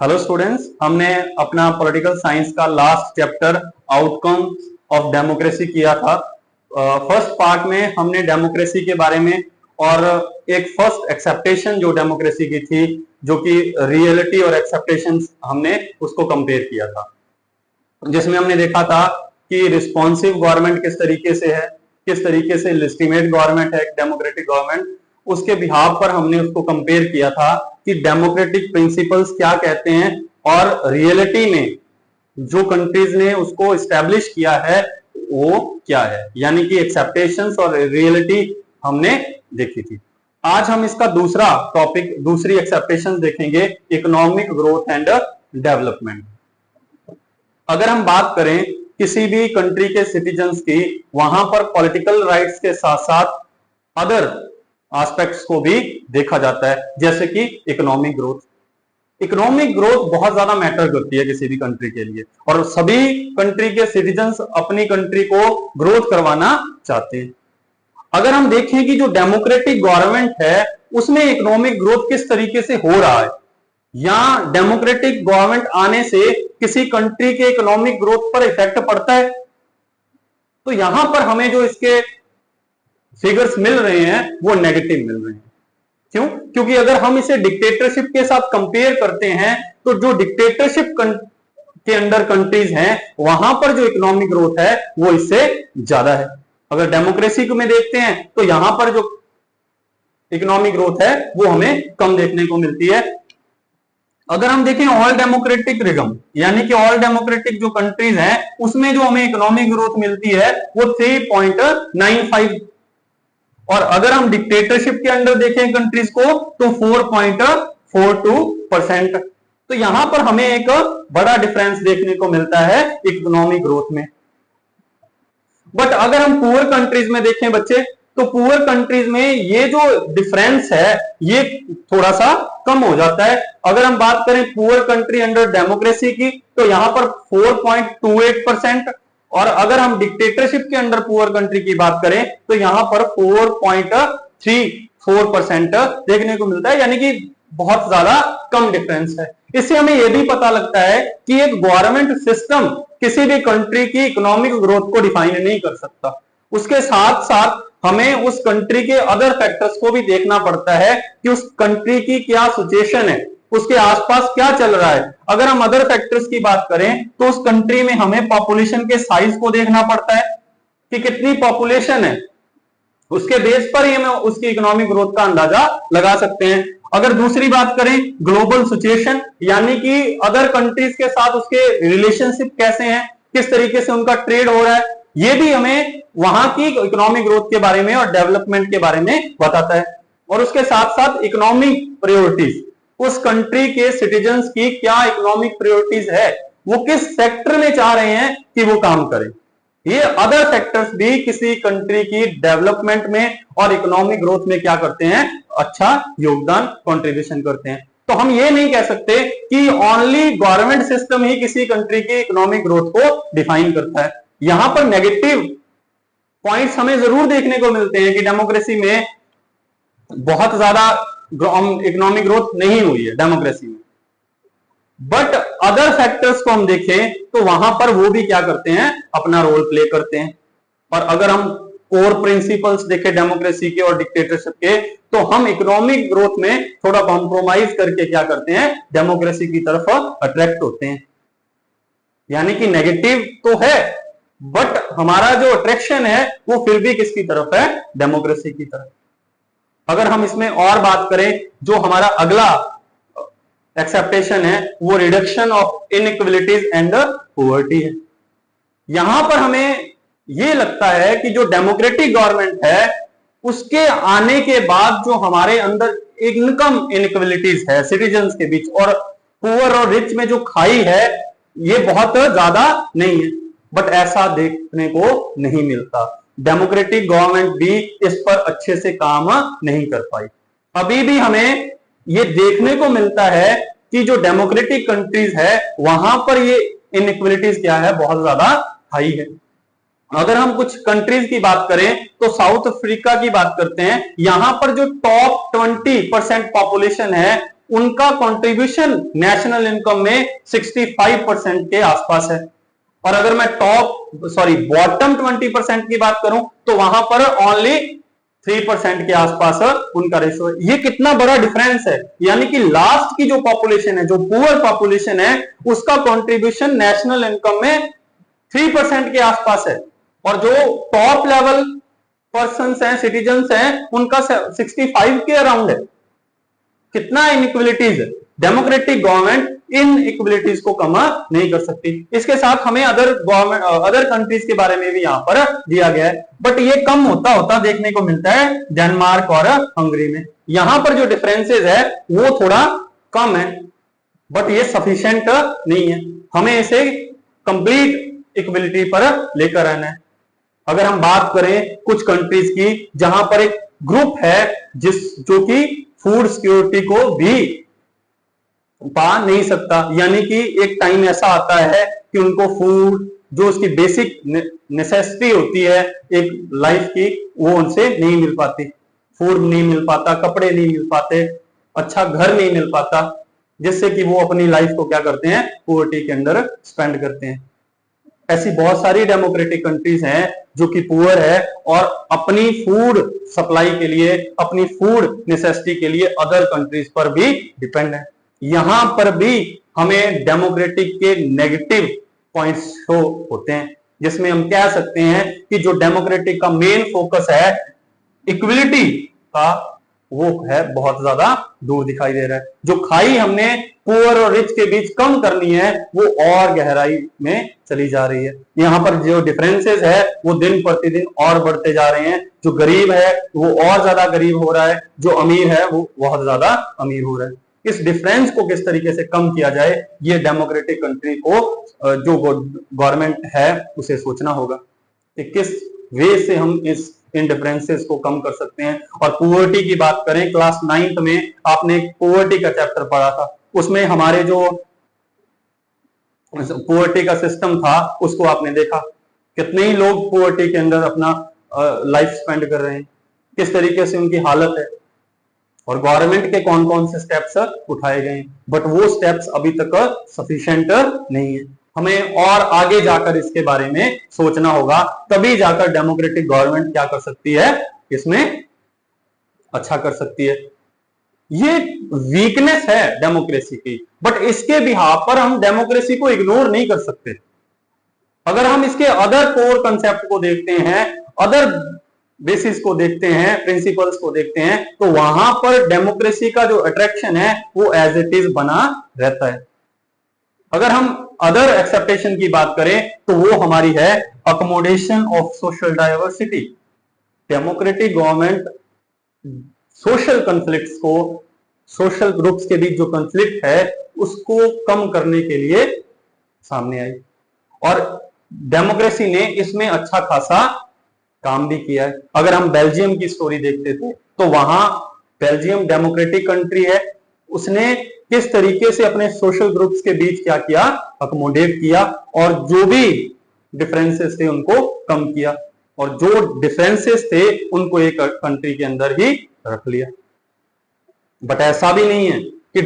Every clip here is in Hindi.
हेलो स्टूडेंट्स, हमने अपना पॉलिटिकल साइंस का last chapter outcome of democracy किया था। फर्स्ट पार्ट में हमने डेमोक्रेसी के बारे में और एक फर्स्ट एक्सेप्टेशन जो डेमोक्रेसी की थी, जो कि रियलिटी और एक्सेप्टेशन, हमने उसको कंपेयर किया था, जिसमें हमने देखा था कि रिस्पॉन्सिव गवर्नमेंट किस तरीके से है, किस तरीके से लेजिटिमेट गवर्नमेंट है, डेमोक्रेटिक गवर्नमेंट। उसके बिहाफ पर हमने उसको कंपेयर किया था कि डेमोक्रेटिक प्रिंसिपल्स क्या कहते हैं और रियलिटी में जो कंट्रीज ने उसको एस्टेब्लिश किया है वो क्या है, यानी कि एक्सेप्टेशंस और रियलिटी हमने देखी थी। आज हम इसका दूसरा टॉपिक, दूसरी एक्सेप्टेशन देखेंगे, इकोनॉमिक ग्रोथ एंड डेवलपमेंट। अगर हम बात करें किसी भी कंट्री के सिटीजन्स की, वहां पर पॉलिटिकल राइट्स के साथ साथ अदर एस्पेक्ट्स को भी देखा जाता है, जैसे कि इकोनॉमिक ग्रोथ। इकोनॉमिक ग्रोथ बहुत ज्यादा मैटर करती है किसी भी कंट्री के लिए, और सभी कंट्री के सिटीजन्स अपनी कंट्री को ग्रोथ करवाना चाहते हैं। अगर हम देखें कि जो डेमोक्रेटिक गवर्नमेंट है उसमें इकोनॉमिक ग्रोथ किस तरीके से हो रहा है, या डेमोक्रेटिक गवर्नमेंट आने से किसी कंट्री के इकोनॉमिक ग्रोथ पर इफेक्ट पड़ता है, तो यहां पर हमें जो इसके फिगर्स मिल रहे हैं वो नेगेटिव मिल रहे हैं। क्यों? क्योंकि अगर हम इसे डिक्टेटरशिप के साथ कंपेयर करते हैं तो जो डिक्टेटरशिप के अंडर कंट्रीज हैं वहां पर जो इकोनॉमिक ग्रोथ है वो इससे ज्यादा है। अगर डेमोक्रेसी को में देखते हैं तो यहां पर जो इकोनॉमिक ग्रोथ है वो हमें कम देखने को मिलती है। अगर हम देखें ऑल डेमोक्रेटिक रिगम, यानी कि ऑल डेमोक्रेटिक जो कंट्रीज हैं उसमें जो हमें इकोनॉमिक ग्रोथ मिलती है वो 3.95, और अगर हम डिक्टेटरशिप के अंडर देखें कंट्रीज को तो 4.42%। तो यहां पर हमें एक बड़ा डिफरेंस देखने को मिलता है इकोनॉमिक ग्रोथ में। बट अगर हम पुअर कंट्रीज में देखें बच्चे, तो पुअर कंट्रीज में ये जो डिफरेंस है ये थोड़ा सा कम हो जाता है। अगर हम बात करें पुअर कंट्री अंडर डेमोक्रेसी की तो यहां पर 4.28%, और अगर हम डिक्टेटरशिप के अंडर पुअर कंट्री की बात करें तो यहां पर 4.34% देखने को मिलता है, यानी कि बहुत ज्यादा कम डिफरेंस है। इससे हमें यह भी पता लगता है कि एक गवर्नमेंट सिस्टम किसी भी कंट्री की इकोनॉमिक ग्रोथ को डिफाइन नहीं कर सकता। उसके साथ साथ हमें उस कंट्री के अदर फैक्टर्स को भी देखना पड़ता है कि उस कंट्री की क्या सिचुएशन है, उसके आसपास क्या चल रहा है। अगर हम अदर फैक्टर्स की बात करें तो उस कंट्री में हमें पॉपुलेशन के साइज को देखना पड़ता है कि कितनी पॉपुलेशन है, उसके बेस पर ही हम उसकी इकोनॉमिक ग्रोथ का अंदाजा लगा सकते हैं। अगर दूसरी बात करें ग्लोबल सिचुएशन, यानी कि अदर कंट्रीज के साथ उसके रिलेशनशिप कैसे हैं, किस तरीके से उनका ट्रेड हो रहा है, ये भी हमें वहां की इकोनॉमिक ग्रोथ के बारे में और डेवलपमेंट के बारे में बताता है। और उसके साथ साथ इकोनॉमिक प्रायोरिटीज, उस कंट्री के सिटीजन्स की क्या इकोनॉमिक प्रायोरिटीज है, वो किस सेक्टर में चाह रहे हैं कि वो काम करें। ये अदर फैक्टर्स भी किसी कंट्री की डेवलपमेंट में और इकोनॉमिक ग्रोथ में क्या करते हैं, अच्छा योगदान, कंट्रीब्यूशन करते हैं। तो हम ये नहीं कह सकते कि ओनली गवर्नमेंट सिस्टम ही किसी कंट्री की इकोनॉमिक ग्रोथ को डिफाइन करता है। यहां पर नेगेटिव पॉइंट्स हमें जरूर देखने को मिलते हैं कि डेमोक्रेसी में बहुत ज्यादा इकोनॉमिक ग्रोथ नहीं हुई है डेमोक्रेसी में, बट अदर फैक्टर्स को हम देखें तो वहां पर वो भी क्या करते हैं, अपना रोल प्ले करते हैं। और अगर हम कोर प्रिंसिपल्स देखें डेमोक्रेसी के और डिक्टेटरशिप के, तो हम इकोनॉमिक ग्रोथ में थोड़ा कॉम्प्रोमाइज करके क्या करते हैं, डेमोक्रेसी की तरफ अट्रैक्ट होते हैं। यानी कि नेगेटिव तो है बट हमारा जो अट्रैक्शन है वो फिर भी किसकी तरफ है, डेमोक्रेसी की तरफ। अगर हम इसमें और बात करें, जो हमारा अगला एक्सेप्टेशन है वो reduction of inequalities and poverty है। यहां पर हमें यह लगता है कि जो डेमोक्रेटिक गवर्नमेंट है उसके आने के बाद जो हमारे अंदर इनकम इनइक्वालिटीज है सिटीजन्स के बीच, और पुअर और रिच में जो खाई है ये बहुत ज्यादा नहीं है, बट ऐसा देखने को नहीं मिलता। डेमोक्रेटिक गवर्नमेंट भी इस पर अच्छे से काम नहीं कर पाई। अभी भी हमें ये देखने को मिलता है कि जो डेमोक्रेटिक कंट्रीज है वहां पर ये इनइक्वालिटीज क्या है, बहुत ज्यादा हाई है। अगर हम कुछ कंट्रीज की बात करें तो साउथ अफ्रीका की बात करते हैं, यहां पर जो टॉप 20% पॉपुलेशन है उनका कंट्रीब्यूशन नेशनल इनकम में 65% के आसपास है। और अगर मैं बॉटम 20% की बात करूं तो वहां पर ओनली 3% के आसपास उनका रेशो है। ये कितना बड़ा डिफरेंस है, यानी कि लास्ट की जो पॉपुलेशन है, जो पुअर पॉपुलेशन है, उसका कंट्रीब्यूशन नेशनल इनकम में 3% के आसपास है, और जो टॉप लेवल पर्संस हैं, सिटीजन्स हैं, उनका 65 के अराउंड है। कितना इनइक्वलिटीज है। डेमोक्रेटिक गवर्नमेंट इन इक्वलिटीज को कम नहीं कर सकती। इसके साथ हमें अदर कंट्रीज के बारे में भी यहां पर दिया गया है, बट ये कम होता होता देखने को मिलता है डेनमार्क और हंगरी में। यहां पर जो डिफरेंसेस है वो थोड़ा कम है, बट ये सफिशिएंट नहीं है। हमें इसे कंप्लीट इक्वलिटी पर लेकर आना है। अगर हम बात करें कुछ कंट्रीज की जहां पर एक ग्रुप है जो कि फूड सिक्योरिटी को भी पा नहीं सकता, यानी कि एक टाइम ऐसा आता है कि उनको फूड, जो उसकी बेसिक नेसेसिटी होती है एक लाइफ की, वो उनसे नहीं मिल पाती। फूड नहीं मिल पाता, कपड़े नहीं मिल पाते, अच्छा घर नहीं मिल पाता, जिससे कि वो अपनी लाइफ को क्या करते हैं, पॉवर्टी के अंदर स्पेंड करते हैं। ऐसी बहुत सारी डेमोक्रेटिक कंट्रीज हैं जो कि पुअर है और अपनी फूड सप्लाई के लिए, अपनी फूड नेसेसिटी के लिए अदर कंट्रीज पर भी डिपेंड है। यहां पर भी हमें डेमोक्रेटिक के नेगेटिव पॉइंट्स शो होते हैं, जिसमें हम कह सकते हैं कि जो डेमोक्रेटिक का मेन फोकस है इक्विलिटी का, वो है बहुत ज्यादा दूर दिखाई दे रहा है। जो खाई हमने पुअर और रिच के बीच कम करनी है, वो और गहराई में चली जा रही है। यहाँ पर जो डिफरेंसेस है वो दिन प्रतिदिन और बढ़ते जा रहे हैं। जो गरीब है वो और ज्यादा गरीब हो रहा है, जो अमीर है वो बहुत ज्यादा अमीर हो रहा है। इस डिफरेंस को किस तरीके से कम किया जाए, ये डेमोक्रेटिक कंट्री को, जो गवर्नमेंट है, उसे सोचना होगा कि किस वे से हम इन डिफरेंसेस को कम कर सकते हैं। और पॉवर्टी की बात करें, क्लास 9th में आपने पॉवर्टी का चैप्टर पढ़ा था, उसमें हमारे जो पॉवर्टी का सिस्टम था उसको आपने देखा। कितने ही लोग पॉवर्टी के अंदर अपना लाइफ स्पेंड कर रहे हैं, किस तरीके से उनकी हालत है, और गवर्नमेंट के कौन कौन से स्टेप्स उठाए गए हैं, बट वो स्टेप्स अभी तक सफिशिएंट नहीं है। हमें और आगे जाकर इसके बारे में सोचना होगा, तभी जाकर डेमोक्रेटिक गवर्नमेंट क्या कर सकती है, इसमें अच्छा कर सकती है। ये वीकनेस है डेमोक्रेसी की, बट इसके बिहाफ पर हम डेमोक्रेसी को इग्नोर नहीं कर सकते। अगर हम इसके अदर कोर कंसेप्ट को देखते हैं, अदर बेसिस को देखते हैं, प्रिंसिपल्स को देखते हैं, तो वहां पर डेमोक्रेसी का जो अट्रैक्शन है वो एज इट इज बना रहता है। अगर हम अदर एक्सेप्टेशन की बात करें तो वो हमारी है accommodation of social diversity. Democratic government social conflicts को, सोशल ग्रुप्स के बीच जो कॉन्फ्लिक्ट है उसको कम करने के लिए सामने आई, और डेमोक्रेसी ने इसमें अच्छा खासा काम भी किया है। अगर हम बेल्जियम की स्टोरी देखते थे तो वहां बेल्जियम डेमोक्रेटिक कंट्री है, उसने किस तरीके से अपने सोशल ग्रुप्स के बीच क्या किया, अकोमोडेट किया, और जो भी डिफरेंसेस थे उनको कम किया, और जो डिफरेंसेस थे उनको एक कंट्री के अंदर ही रख लिया। बट ऐसा भी नहीं है कि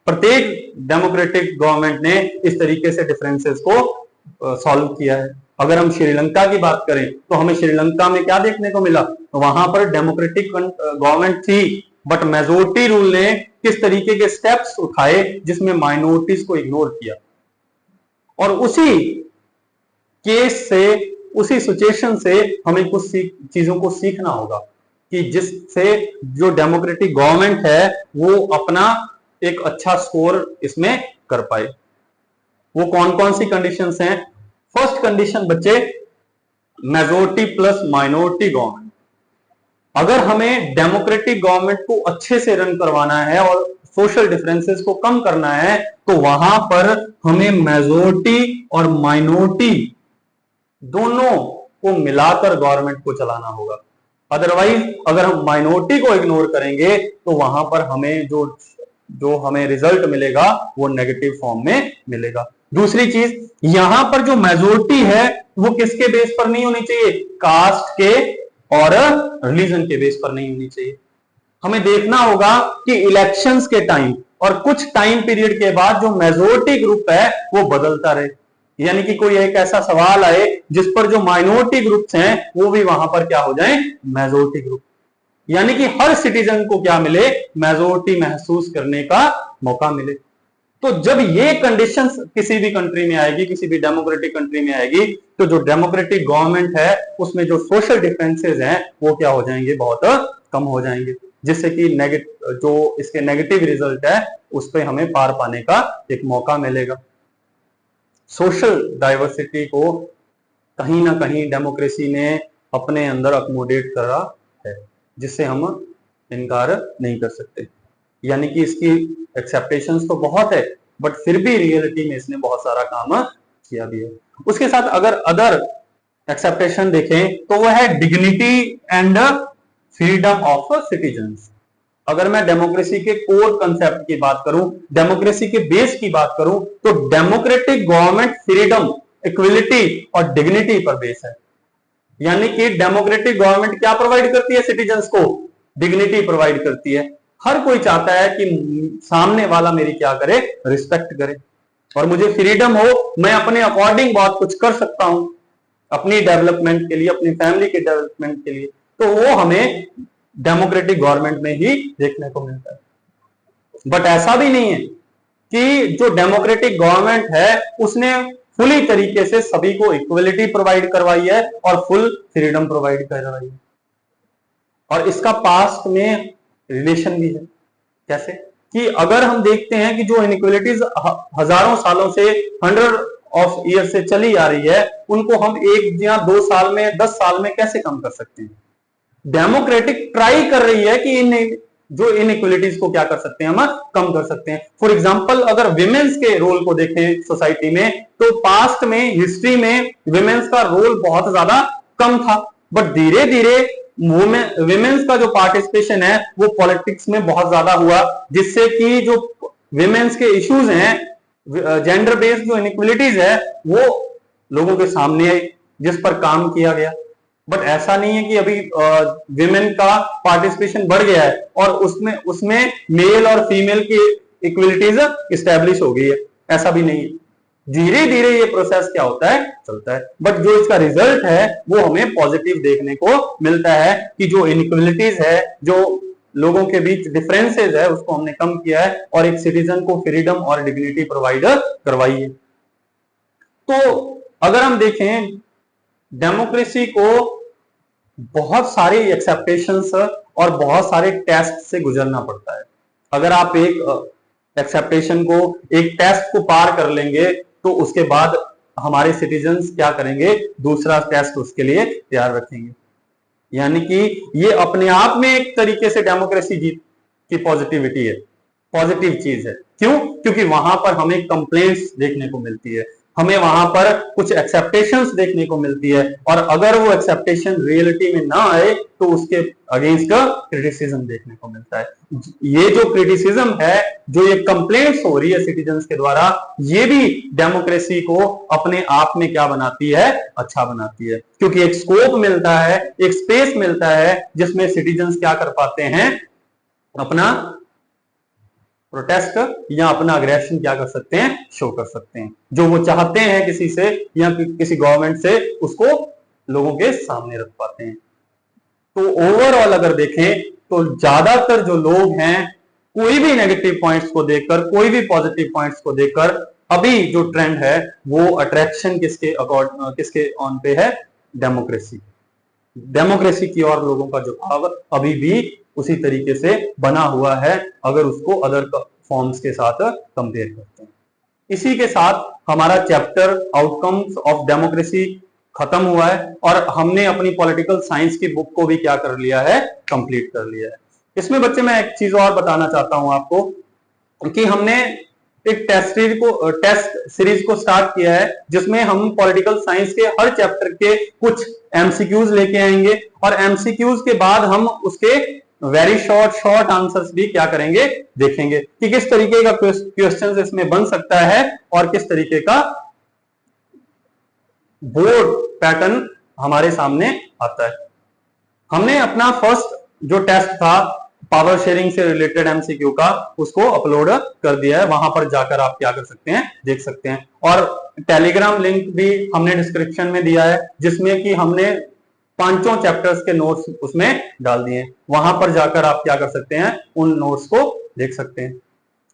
प्रत्येक डेमोक्रेटिक गवर्नमेंट ने इस तरीके से डिफरेंसेस को सॉल्व किया है। अगर हम श्रीलंका की बात करें तो हमें श्रीलंका में क्या देखने को मिला, वहां पर डेमोक्रेटिक गवर्नमेंट थी, बट मेजोरिटी रूल ने किस तरीके के स्टेप्स उठाए जिसमें माइनॉरिटीज को इग्नोर किया। और उसी केस से, उसी सिचुएशन से हमें कुछ चीजों को सीखना होगा कि जिससे जो डेमोक्रेटिक गवर्नमेंट है वो अपना एक अच्छा स्कोर इसमें कर पाए। वो कौन कौन सी कंडीशंस हैं? फर्स्ट कंडीशन बच्चे, मेजोरिटी प्लस माइनॉरिटी गवर्नमेंट। अगर हमें डेमोक्रेटिक गवर्नमेंट को अच्छे से रन करवाना है और सोशल डिफरेंसेस को कम करना है तो वहां पर हमें मेजोरिटी और माइनॉरिटी दोनों को मिलाकर गवर्नमेंट को चलाना होगा। अदरवाइज अगर हम माइनॉरिटी को इग्नोर करेंगे तो वहां पर हमें जो हमें रिजल्ट मिलेगा वो नेगेटिव फॉर्म में मिलेगा। दूसरी चीज, यहां पर जो मेजोरिटी है वो किसके बेस पर नहीं होनी चाहिए, कास्ट के और रिलीजन के बेस पर नहीं होनी चाहिए। हमें देखना होगा कि इलेक्शंस के टाइम और कुछ टाइम पीरियड के बाद जो मेजोरिटी ग्रुप है वो बदलता रहे, यानी कि कोई एक ऐसा सवाल आए जिस पर जो माइनॉरिटी ग्रुप्स हैं वो भी वहां पर क्या हो जाएं, मेजोरिटी ग्रुप, यानी कि हर सिटीजन को क्या मिले, मेजोरिटी महसूस करने का मौका मिले। तो जब ये कंडीशंस किसी भी कंट्री में आएगी, किसी भी डेमोक्रेटिक कंट्री में आएगी, तो जो डेमोक्रेटिक गवर्नमेंट है उसमें जो सोशल डिफरेंसेस हैं वो क्या हो जाएंगे, बहुत कम हो जाएंगे, जिससे कि जो इसके नेगेटिव रिजल्ट है उस पर हमें पार पाने का एक मौका मिलेगा। सोशल डाइवर्सिटी को कहीं ना कहीं डेमोक्रेसी ने अपने अंदर अकोमोडेट करा है, जिससे हम इनकार नहीं कर सकते। यानी कि इसकी एक्सेप्टेशंस तो बहुत है, बट फिर भी रियलिटी में इसने बहुत सारा काम किया भी है। उसके साथ अगर अदर एक्सेप्टेशन देखें तो वह है dignity and freedom of citizens. अगर मैं डेमोक्रेसी के कोर कंसेप्ट की बात करूं, डेमोक्रेसी के बेस की बात करूं, तो डेमोक्रेटिक गवर्नमेंट फ्रीडम, इक्वलिटी और डिग्निटी पर बेस है। यानी कि डेमोक्रेटिक गवर्नमेंट क्या प्रोवाइड करती है सिटीजन्स को, डिग्निटी प्रोवाइड करती है। हर कोई चाहता है कि सामने वाला मेरी क्या करे, रिस्पेक्ट करे, और मुझे फ्रीडम हो, मैं अपने अकॉर्डिंग बहुत कुछ कर सकता हूं अपनी डेवलपमेंट के लिए, अपनी फैमिली के डेवलपमेंट के लिए। तो वो हमें डेमोक्रेटिक गवर्नमेंट में ही देखने को मिलता है। बट ऐसा भी नहीं है कि जो डेमोक्रेटिक गवर्नमेंट है उसने फुली तरीके से सभी को इक्वलिटी प्रोवाइड करवाई है और फुल फ्रीडम प्रोवाइड करवाई है। और इसका पास्ट में रिलेशन भी है। कैसे कि अगर हम देखते हैं कि जो इनइक्वलिटीज हजारों सालों से, 100 ऑफ ईयर से चली आ रही है, उनको हम 1 या 2 साल में, 10 साल में कैसे कम कर सकते हैं। डेमोक्रेटिक ट्राई कर रही है कि इन जो इनइक्वलिटीज को क्या कर सकते हैं, हम कम कर सकते हैं। फॉर एग्जांपल अगर विमेन्स के रोल को देखें सोसाइटी में, तो पास्ट में, हिस्ट्री में विमेन्स का रोल बहुत ज्यादा कम था, बट धीरे धीरे विमेन्स का जो पार्टिसिपेशन है वो पॉलिटिक्स में बहुत ज्यादा हुआ, जिससे कि जो विमेन्स के इश्यूज हैं, जेंडर बेस्ड जो इनइक्वलिटीज है वो लोगों के सामने आई, जिस पर काम किया गया। बट ऐसा नहीं है कि अभी विमेन का पार्टिसिपेशन बढ़ गया है और उसमें उसमें मेल और फीमेल की इक्वलिटीज इस्टेब्लिश हो गई है, ऐसा भी नहीं है। धीरे धीरे ये प्रोसेस क्या होता है, चलता है। बट जो इसका रिजल्ट है वो हमें पॉजिटिव देखने को मिलता है कि जो इनइक्वलिटीज है, जो लोगों के बीच डिफरेंसेस है, उसको हमने कम किया है और एक सिटीजन को फ्रीडम और डिग्निटी प्रोवाइड करवाई है। तो अगर हम देखें डेमोक्रेसी को बहुत सारे एक्सेप्टेशंस और बहुत सारे टेस्ट से गुजरना पड़ता है। अगर आप एक एक्सेप्टेशन को, एक टेस्ट को पार कर लेंगे तो उसके बाद हमारे सिटीजन्स क्या करेंगे, दूसरा टेस्ट उसके लिए तैयार रखेंगे। यानी कि ये अपने आप में एक तरीके से डेमोक्रेसी जीत की पॉजिटिविटी है, पॉजिटिव चीज है। क्यों? क्योंकि वहां पर हमें कंप्लेंट्स देखने को मिलती है, हमें वहां पर कुछ एक्सेप्टेशंस देखने को मिलती है, और अगर वो एक्सेप्टेशन रियलिटी में ना आए तो उसके अगेंस्ट क्रिटिसिज्म देखने को मिलता है। ये जो क्रिटिसिज्म है, जो ये कंप्लेंट्स हो रही है सिटीजन्स के द्वारा, ये भी डेमोक्रेसी को अपने आप में क्या बनाती है, अच्छा बनाती है। क्योंकि एक स्कोप मिलता है, एक स्पेस मिलता है जिसमें सिटीजन्स क्या कर पाते हैं, अपना प्रोटेस्ट या अपना अग्रेशन क्या कर सकते हैं, शो कर सकते हैं। जो वो चाहते हैं किसी से या किसी गवर्नमेंट से, उसको लोगों के सामने रख पाते हैं। तो ओवरऑल अगर देखें तो ज्यादातर जो लोग हैं, कोई भी नेगेटिव पॉइंट्स को देखकर, कोई भी पॉजिटिव पॉइंट्स को देखकर, अभी जो ट्रेंड है वो अट्रैक्शन किसके ऑन पे है, डेमोक्रेसी की ओर लोगों का झुकाव अभी भी उसी तरीके से बना हुआ है, अगर उसको अदर फॉर्म्स के साथ कंपेयर करते हैं। इसी के साथ हमारा चैप्टर आउटकम्स ऑफ डेमोक्रेसी खत्म हुआ है और हमने अपनी पॉलिटिकल साइंस की बुक को भी क्या कर लिया है, कंप्लीट कर लिया है। इसमें बच्चे मैं एक चीज और बताना चाहता हूं आपको कि हमने एक टेस्ट सीरीज को स्टार्ट किया है, जिसमें हम पॉलिटिकल साइंस के हर चैप्टर के कुछ एमसीक्यूज लेके आएंगे और एमसीक्यूज के बाद हम उसके वेरी शॉर्ट आंसर्स भी क्या करेंगे, देखेंगे कि किस तरीके का क्वेश्चन इसमें बन सकता है और किस तरीके का बोर्ड पैटर्न हमारे सामने आता है। हमने अपना फर्स्ट जो टेस्ट था पावर शेयरिंग से रिलेटेड एमसीक्यू का उसको अपलोड कर दिया है, वहां पर जाकर आप क्या कर सकते हैं, देख सकते हैं। और टेलीग्राम लिंक भी हमने डिस्क्रिप्शन में दिया है, जिसमें कि हमने 5 चैप्टर्स के नोट्स उसमें डाल दिए, वहां पर जाकर आप क्या कर सकते हैं, उन नोट्स को देख सकते हैं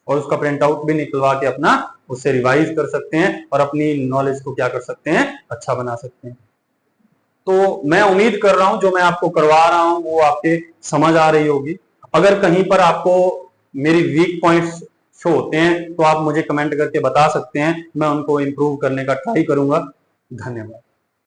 और उसका प्रिंट आउट भी निकलवा के अपना उससे रिवाइज कर सकते हैं और अपनी नॉलेज को क्या कर सकते हैं, अच्छा बना सकते हैं। तो मैं उम्मीद कर रहा हूं जो मैं आपको करवा रहा हूं वो आपके समझ आ रही होगी। अगर कहीं पर आपको मेरी वीक पॉइंट्स शो होते हैं तो आप मुझे कमेंट करके बता सकते हैं, मैं उनको इंप्रूव करने का ट्राई करूंगा। धन्यवाद।